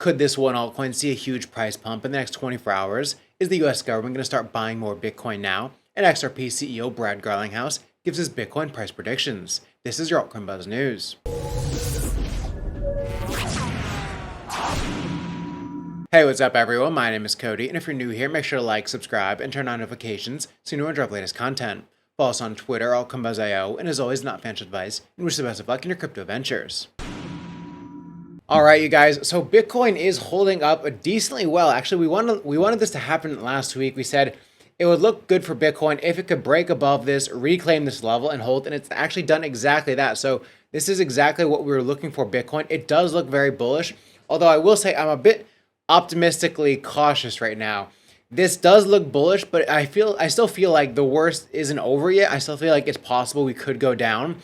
Could this one altcoin see a huge price pump in the next 24 hours? Is the US government going to start buying more Bitcoin now? And XRP CEO Brad Garlinghouse gives his Bitcoin price predictions. This is your Altcoin Buzz News. Hey, what's up everyone? My name is Cody, and if you're new here, make sure to like, subscribe, and turn on notifications so you know when I drop latest content. Follow us on Twitter, altcoinbuzz.io, and as always, not financial advice, and wish the best of luck in your crypto ventures. Alright, you guys, so Bitcoin is holding up decently well. Actually, we wanted this to happen last week. We said it would look good for Bitcoin if it could break above this, reclaim this level, and hold, and it's actually done exactly that. So this is exactly what we were looking for Bitcoin. It does look very bullish, although I will say I'm a bit optimistically cautious right now. This does look bullish, but I still feel like the worst isn't over yet. I still feel like it's possible we could go down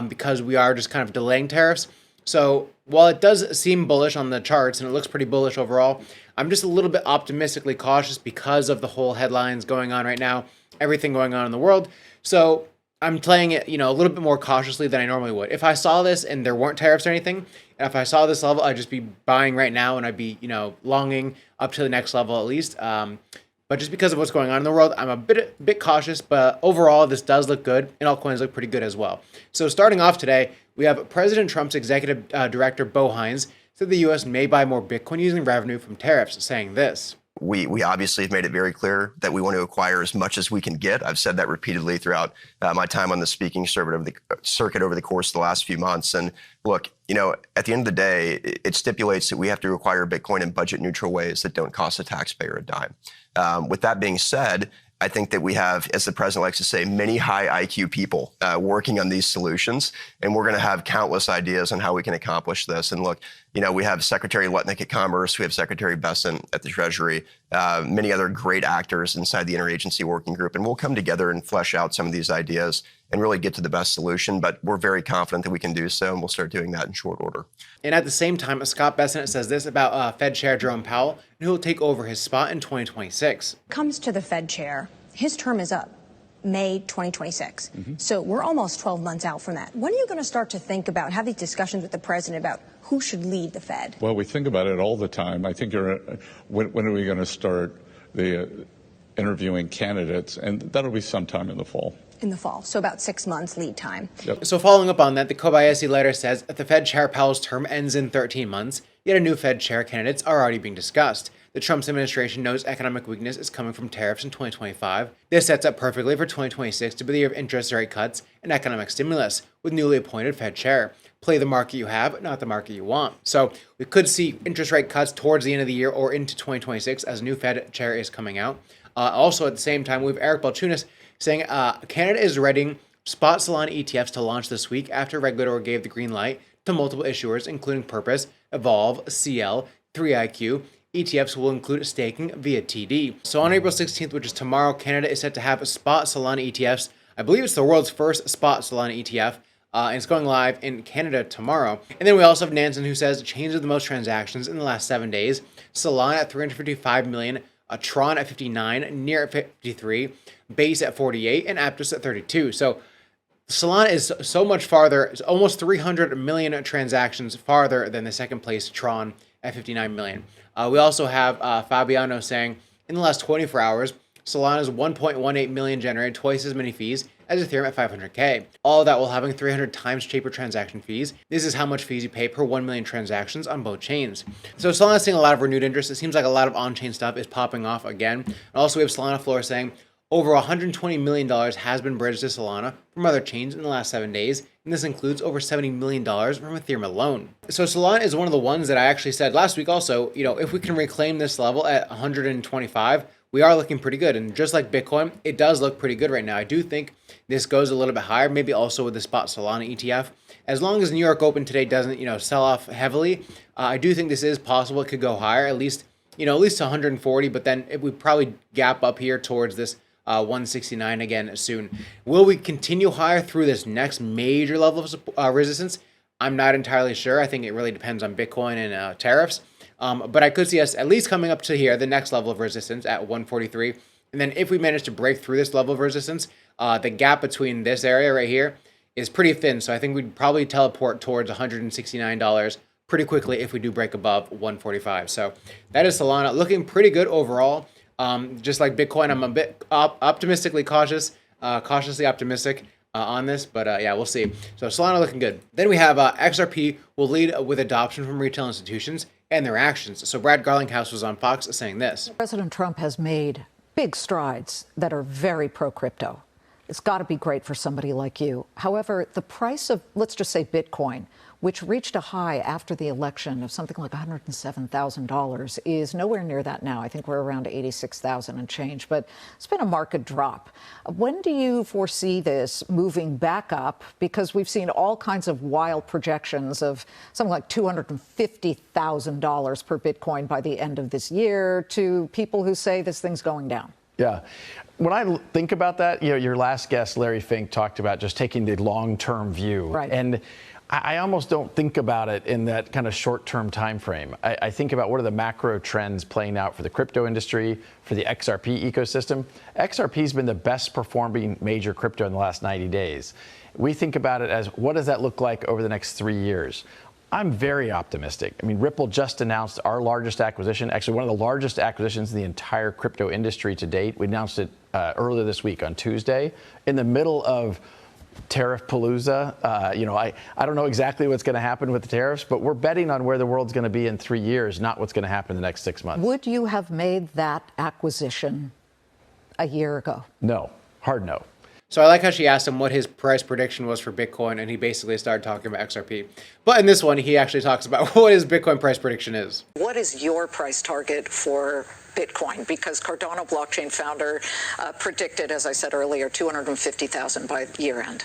because we are just kind of delaying tariffs. So while it does seem bullish on the charts and it looks pretty bullish overall, I'm just a little bit optimistically cautious because of the whole headlines going on right now, everything going on in the world. So I'm playing it, a little bit more cautiously than I normally would. If I saw this and there weren't tariffs or anything, and if I saw this level, I'd just be buying right now and I'd be, longing up to the next level at least. But just because of what's going on in the world, I'm a bit cautious, but overall, this does look good, and altcoins look pretty good as well. So starting off today, we have President Trump's executive director, Bo Hines, said the U.S. may buy more Bitcoin using revenue from tariffs, saying this. We obviously have made it very clear that we want to acquire as much as we can get. I've said that repeatedly throughout my time on the speaking circuit over the course of the last few months. And look, at the end of the day, it stipulates that we have to acquire Bitcoin in budget neutral ways that don't cost the taxpayer a dime. With that being said, I think that we have, as the president likes to say, many high IQ people working on these solutions, and we're going to have countless ideas on how we can accomplish this. And look, we have Secretary Lutnick at Commerce, we have Secretary Bessent at the Treasury, many other great actors inside the interagency working group, and we'll come together and flesh out some of these ideas and really get to the best solution. But we're very confident that we can do so, and we'll start doing that in short order. And at the same time, Scott Bessent says this about Fed Chair Jerome Powell, who will take over his spot in 2026. Comes to the Fed chair, his term is up May 2026. So we're almost 12 months out from that. When are you going to start to think about, have these discussions with the president about who should lead the Fed? Well, we think about it all the time. I think when are we going to start the interviewing candidates? And that'll be sometime in the fall. In the fall, so about 6 months lead time. Yep. So following up on that, the Kobayashi letter says that the Fed Chair Powell's term ends in 13 months, yet a new Fed Chair candidates are already being discussed. The Trump administration knows economic weakness is coming from tariffs in 2025. This sets up perfectly for 2026 to be the year of interest rate cuts and economic stimulus with newly appointed Fed Chair. Play the market you have, not the market you want. So we could see interest rate cuts towards the end of the year or into 2026 as a new Fed Chair is coming out. Also at the same time, we have Eric Balchunas saying Canada is readying spot Solana ETFs to launch this week after regulator gave the green light to multiple issuers, including Purpose, Evolve, CL, 3IQ. ETFs will include staking via TD. So on April 16th, which is tomorrow, Canada is set to have spot Solana ETFs. I believe it's the world's first spot Solana ETF, and it's going live in Canada tomorrow. And then we also have Nansen, who says change of the most transactions in the last 7 days. Solana at 355 million, Tron at 59, Near at 53, Base at 48, and Aptos at 32. So Solana is so much farther, it's almost 300 million transactions farther than the second place Tron at 59 million. We also have Fabiano saying, in the last 24 hours, Solana's 1.18 million generated twice as many fees as Ethereum at 500K. All of that while having 300 times cheaper transaction fees. This is how much fees you pay per 1 million transactions on both chains. So Solana's seeing a lot of renewed interest. It seems like a lot of on-chain stuff is popping off again. And also we have Solana Floor saying, over $120 million has been bridged to Solana from other chains in the last 7 days, and this includes over $70 million from Ethereum alone. So Solana is one of the ones that I actually said last week also, if we can reclaim this level at 125, we are looking pretty good. And just like Bitcoin, it does look pretty good right now. I do think this goes a little bit higher, maybe also with the spot Solana ETF. As long as New York Open today doesn't, sell off heavily, I do think this is possible. It could go higher, at least to 140, but then it would probably gap up here towards this 169 again soon. Will we continue higher through this next major level of resistance? I'm not entirely sure. I think it really depends on Bitcoin and tariffs. But I could see us at least coming up to here, the next level of resistance at 143. And then if we manage to break through this level of resistance, the gap between this area right here is pretty thin. So I think we'd probably teleport towards $169 pretty quickly if we do break above 145. So that is Solana looking pretty good overall. Just like Bitcoin, I'm a bit optimistically cautious, cautiously optimistic on this, but yeah, we'll see. So Solana looking good. Then we have XRP will lead with adoption from retail institutions and their actions. So Brad Garlinghouse was on Fox saying this. President Trump has made big strides that are very pro-crypto. It's got to be great for somebody like you. However, the price of, let's just say, Bitcoin, which reached a high after the election of something like $107,000, is nowhere near that now. I think we're around 86,000 and change, but it's been a market drop. When do you foresee this moving back up? Because we've seen all kinds of wild projections of something like $250,000 per Bitcoin by the end of this year to people who say this thing's going down. Yeah. When I think about that, your last guest, Larry Fink, talked about just taking the long-term view. Right. And I almost don't think about it in that kind of short-term time frame. I think about what are the macro trends playing out for the crypto industry, for the XRP ecosystem. XRP has been the best performing major crypto in the last 90 days. We think about it as what does that look like over the next 3 years? I'm very optimistic. I mean, Ripple just announced our largest acquisition, actually one of the largest acquisitions in the entire crypto industry to date. We announced it earlier this week on Tuesday in the middle of tariff palooza. I don't know exactly what's going to happen with the tariffs, but we're betting on where the world's going to be in 3 years, not what's going to happen in the next 6 months. Would you have made that acquisition a year ago? No, hard no. So I like how she asked him what his price prediction was for Bitcoin, and he basically started talking about XRP. But in this one, he actually talks about what his Bitcoin price prediction is. What is your price target for Bitcoin? Because Cardano blockchain founder predicted, as I said earlier, 250,000 by year end.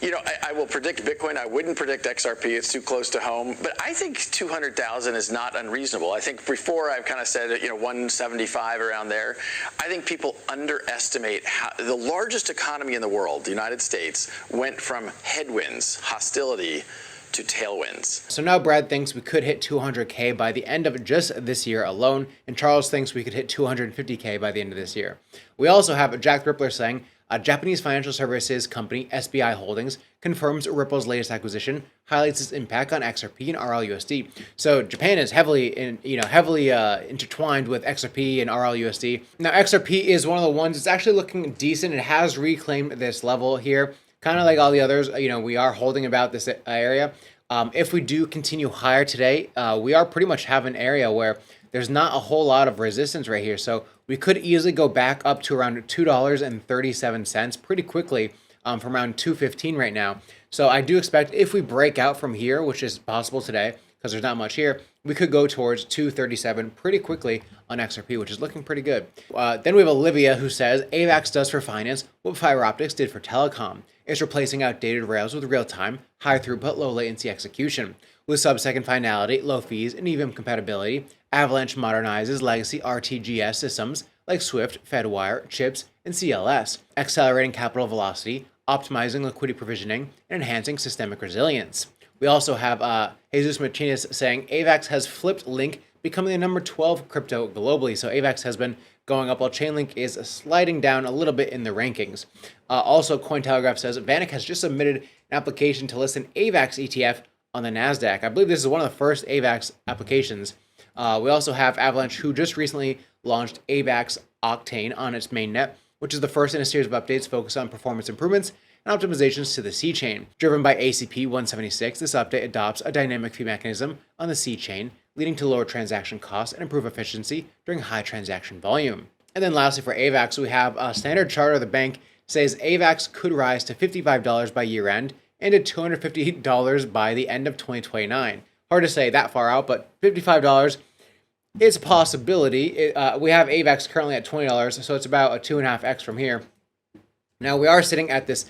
I will predict Bitcoin. I wouldn't predict XRP. It's too close to home. But I think 200,000 is not unreasonable. I think before I've kind of said, 175 around there. I think people underestimate how the largest economy in the world, the United States, went from headwinds, hostility, to tailwinds. So now Brad thinks we could hit 200K by the end of just this year alone, and Charles thinks we could hit 250K by the end of this year. We also have Jack Rippler saying, a Japanese financial services company, SBI Holdings, confirms Ripple's latest acquisition, highlights its impact on XRP and RLUSD. So Japan is heavily intertwined with XRP and RLUSD. Now XRP is one of the ones that's actually looking decent. It has reclaimed this level here. Kind of like all the others, we are holding about this area. If we do continue higher today, we are pretty much have an area where there's not a whole lot of resistance right here. So we could easily go back up to around $2.37 pretty quickly from around $2.15 right now. So I do expect if we break out from here, which is possible today because there's not much here, we could go towards $2.37 pretty quickly on XRP, which is looking pretty good. Then we have Olivia who says, AVAX does for finance what fiber optics did for telecom. It's replacing outdated rails with real-time, high throughput, low latency execution. With sub-second finality, low fees, and EVM compatibility, Avalanche modernizes legacy RTGS systems like Swift, Fedwire, CHIPS, and CLS, accelerating capital velocity, optimizing liquidity provisioning, and enhancing systemic resilience. We also have Jesus Martinez saying AVAX has flipped Link, becoming the number 12 crypto globally. So AVAX has been going up while Chainlink is sliding down a little bit in the rankings. Also, Cointelegraph says VanEck has just submitted an application to list an AVAX ETF on the NASDAQ. I believe this is one of the first AVAX applications. We also have Avalanche, who just recently launched AVAX Octane on its mainnet, which is the first in a series of updates focused on performance improvements and optimizations to the C chain. Driven by ACP 176, this update adopts a dynamic fee mechanism on the C chain, leading to lower transaction costs and improved efficiency during high transaction volume. And then lastly for AVAX, we have a Standard Chartered, the bank, says AVAX could rise to $55 by year end and to $250 by the end of 2029. Hard to say that far out, but $55 is a possibility. We have AVAX currently at $20, so it's about a 2.5x from here. Now we are sitting at this,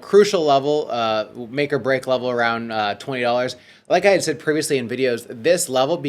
crucial level, make or break level around $20. Like I had said previously in videos, this level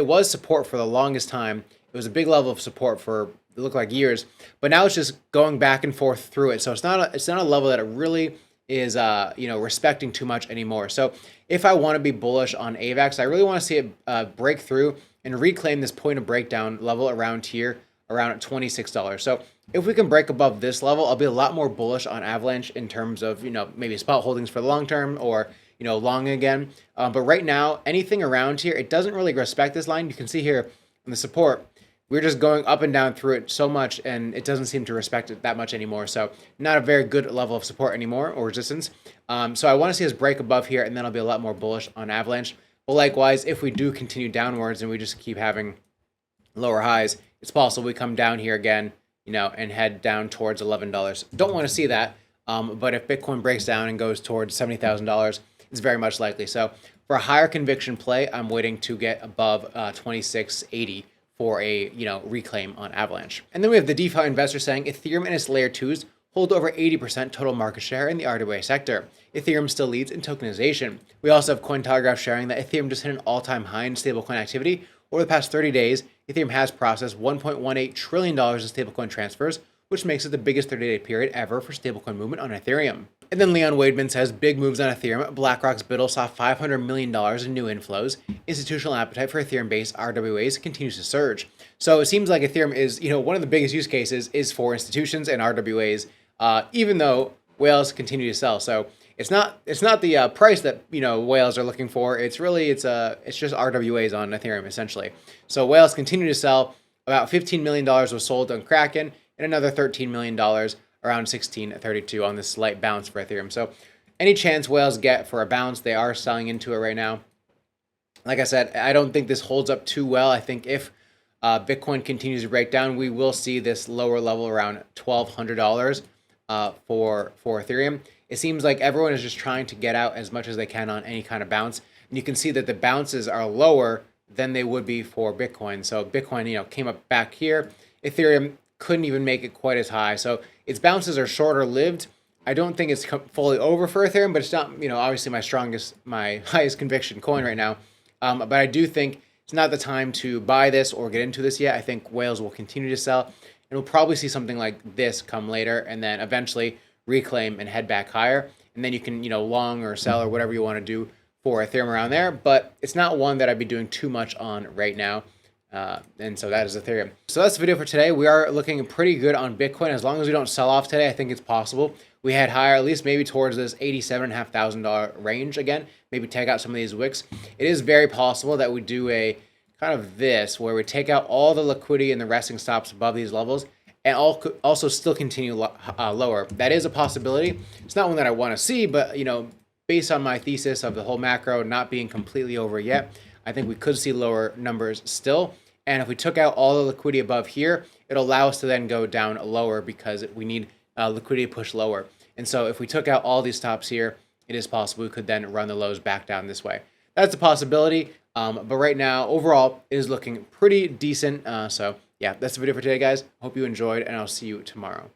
was support for the longest time. It was a big level of support for it looked like years, but now it's just going back and forth through it. So it's not a level that it really is respecting too much anymore. So if I want to be bullish on AVAX, I really want to see it break through and reclaim this point of breakdown level around here, around at $26. So if we can break above this level, I'll be a lot more bullish on Avalanche in terms of, maybe spot holdings for the long term or, long again. But right now, anything around here, it doesn't really respect this line. You can see here in the support, we're just going up and down through it so much, and it doesn't seem to respect it that much anymore. So not a very good level of support anymore, or resistance. So I want to see us break above here, and then I'll be a lot more bullish on Avalanche. But likewise, if we do continue downwards and we just keep having lower highs, it's possible we come down here again, and head down towards $11. Don't want to see that. But if Bitcoin breaks down and goes towards $70,000, it's very much likely. So for a higher conviction play, I'm waiting to get above 2680 for a reclaim on Avalanche. And then we have the DeFi investor saying Ethereum and its layer 2s hold over 80% total market share in the RWA sector. Ethereum still leads in tokenization. We also have Cointelegraph sharing that Ethereum just hit an all-time high in stablecoin activity. Over the past 30 days, Ethereum has processed $1.18 trillion in stablecoin transfers, which makes it the biggest 30-day period ever for stablecoin movement on Ethereum. And then Leon Wademan says big moves on Ethereum. BlackRock's BUIDL saw $500 million in new inflows. Institutional appetite for Ethereum-based RWAs continues to surge. So it seems like Ethereum is, one of the biggest use cases is for institutions and RWAs, even though whales continue to sell. So it's not the price that whales are looking for. It's just RWAs on Ethereum essentially. So whales continue to sell. About $15 million was sold on Kraken, and another $13 million, around 1632 on this slight bounce for Ethereum. So any chance whales get for a bounce, they are selling into it right now. Like I said, I don't think this holds up too well. I think if Bitcoin continues to break down, we will see this lower level around $1,200 for Ethereum. It seems like everyone is just trying to get out as much as they can on any kind of bounce. And you can see that the bounces are lower than they would be for Bitcoin. So Bitcoin, came up back here. Ethereum couldn't even make it quite as high. So its bounces are shorter lived. I don't think it's fully over for Ethereum, but it's not, obviously my highest conviction coin right now. But I do think it's not the time to buy this or get into this yet. I think whales will continue to sell, and we'll probably see something like this come later, and then eventually reclaim and head back higher. And then you can, long or sell or whatever you want to do for Ethereum around there. But it's not one that I'd be doing too much on right now. And so that is Ethereum. So that's the video for today. We are looking pretty good on Bitcoin. As long as we don't sell off today, I think it's possible. We head higher, at least maybe towards this $87,500 range again. Maybe take out some of these wicks. It is very possible that we do a kind of this, where we take out all the liquidity and the resting stops above these levels, and also still continue lower. That is a possibility. It's not one that I want to see, but based on my thesis of the whole macro not being completely over yet, I think we could see lower numbers still. And if we took out all the liquidity above here, it'll allow us to then go down lower because we need liquidity to push lower. And so if we took out all these stops here, it is possible we could then run the lows back down this way. That's a possibility. But right now, overall, it is looking pretty decent. So yeah, that's the video for today, guys. Hope you enjoyed, and I'll see you tomorrow.